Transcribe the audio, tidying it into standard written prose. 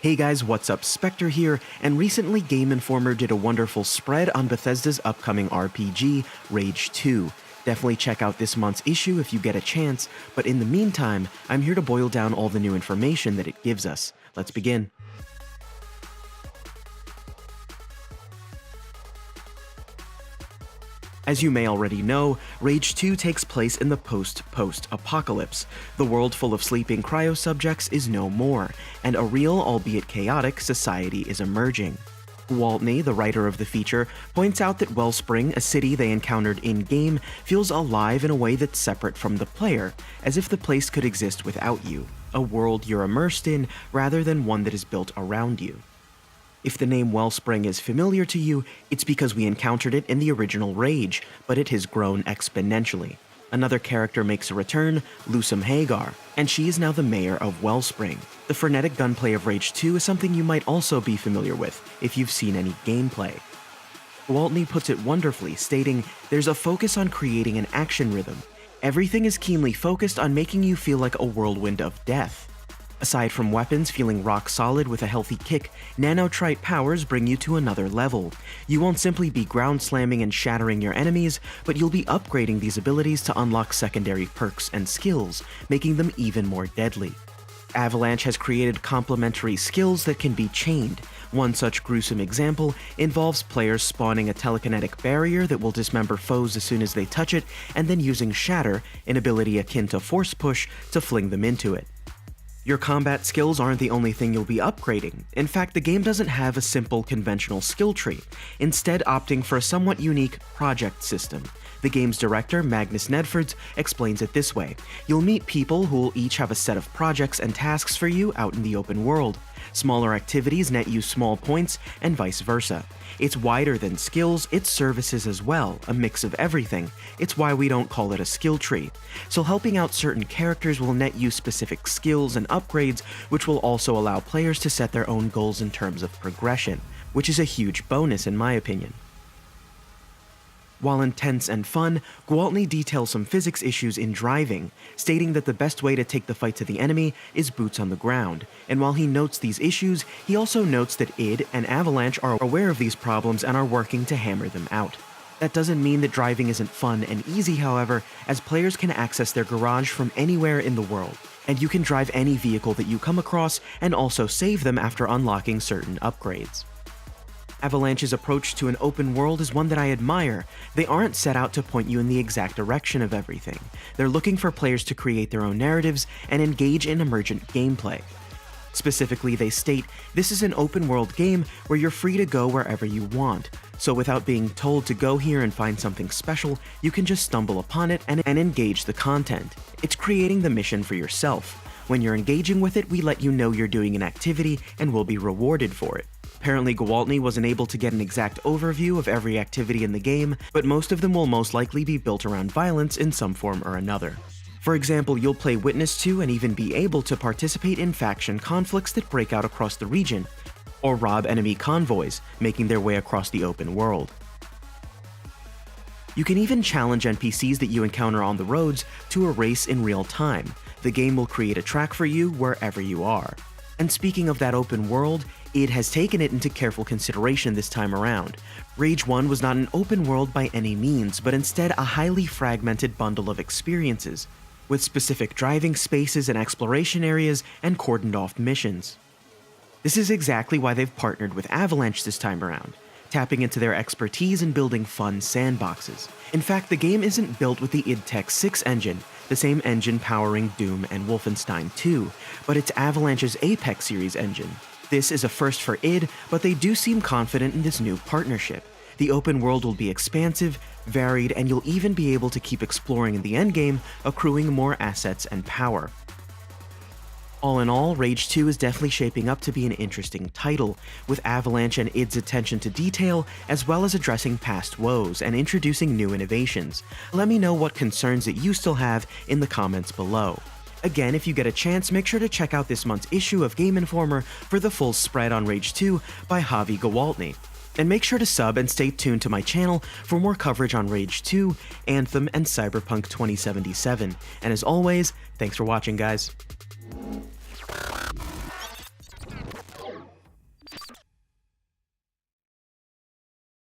Hey guys, what's up? Spectre here, and recently Game Informer did a wonderful spread on Bethesda's upcoming RPG, Rage 2. Definitely check out this month's issue if you get a chance, but in the meantime, I'm here to boil down all the new information that it gives us. Let's begin. As you may already know, Rage 2 takes place in the post-apocalypse. The world full of sleeping cryo-subjects is no more, and a real, albeit chaotic, society is emerging. Gwaltney, the writer of the feature, points out that Wellspring, a city they encountered in-game, feels alive in a way that's separate from the player, as if the place could exist without you, a world you're immersed in rather than one that is built around you. If the name Wellspring is familiar to you, it's because we encountered it in the original Rage, but it has grown exponentially. Another character makes a return, Lusum Hagar, and she is now the mayor of Wellspring. The frenetic gunplay of Rage 2 is something you might also be familiar with, if you've seen any gameplay. Gwaltney puts it wonderfully, stating, "There's a focus on creating an action rhythm. Everything is keenly focused on making you feel like a whirlwind of death. Aside from weapons feeling rock solid with a healthy kick, nanotrite powers bring you to another level. You won't simply be ground slamming and shattering your enemies, but you'll be upgrading these abilities to unlock secondary perks and skills, making them even more deadly. Avalanche has created complementary skills that can be chained. One such gruesome example involves players spawning a telekinetic barrier that will dismember foes as soon as they touch it, and then using Shatter, an ability akin to Force Push, to fling them into it. Your combat skills aren't the only thing you'll be upgrading. In fact, the game doesn't have a simple conventional skill tree, instead opting for a somewhat unique project system. The game's director, Magnus Nedfords, explains it this way: you'll meet people who will each have a set of projects and tasks for you out in the open world. Smaller activities net you small points, and vice versa. It's wider than skills, it's services as well, a mix of everything. It's why we don't call it a skill tree. So helping out certain characters will net you specific skills and upgrades, which will also allow players to set their own goals in terms of progression, which is a huge bonus in my opinion. While intense and fun, Gwaltney details some physics issues in driving, stating that the best way to take the fight to the enemy is boots on the ground, and while he notes these issues, he also notes that id and Avalanche are aware of these problems and are working to hammer them out. That doesn't mean that driving isn't fun and easy, however, as players can access their garage from anywhere in the world, and you can drive any vehicle that you come across and also save them after unlocking certain upgrades. Avalanche's approach to an open world is one that I admire. They aren't set out to point you in the exact direction of everything. They're looking for players to create their own narratives and engage in emergent gameplay. Specifically, they state, "This is an open world game where you're free to go wherever you want. So without being told to go here and find something special, you can just stumble upon it and engage the content. It's creating the mission for yourself. When you're engaging with it, we let you know you're doing an activity and will be rewarded for it." Apparently, Gwaltney wasn't able to get an exact overview of every activity in the game, but most of them will most likely be built around violence in some form or another. For example, you'll play Witness to and even be able to participate in faction conflicts that break out across the region, or rob enemy convoys, making their way across the open world. You can even challenge NPCs that you encounter on the roads to a race in real time. The game will create a track for you wherever you are. And speaking of that open world, id has taken it into careful consideration this time around. Rage 1 was not an open world by any means, but instead a highly fragmented bundle of experiences, with specific driving spaces and exploration areas and cordoned off missions. This is exactly why they've partnered with Avalanche this time around, tapping into their expertise in building fun sandboxes. In fact, the game isn't built with the id Tech 6 engine, the same engine powering Doom and Wolfenstein 2, but it's Avalanche's Apex series engine. This is a first for id, but they do seem confident in this new partnership. The open world will be expansive, varied, and you'll even be able to keep exploring in the endgame, accruing more assets and power. All in all, Rage 2 is definitely shaping up to be an interesting title, with Avalanche and id's attention to detail, as well as addressing past woes and introducing new innovations. Let me know what concerns that you still have in the comments below. Again, if you get a chance, make sure to check out this month's issue of Game Informer for the full spread on Rage 2 by Javi Gwaltney. And make sure to sub and stay tuned to my channel for more coverage on Rage 2, Anthem, and Cyberpunk 2077. And as always, thanks for watching, guys.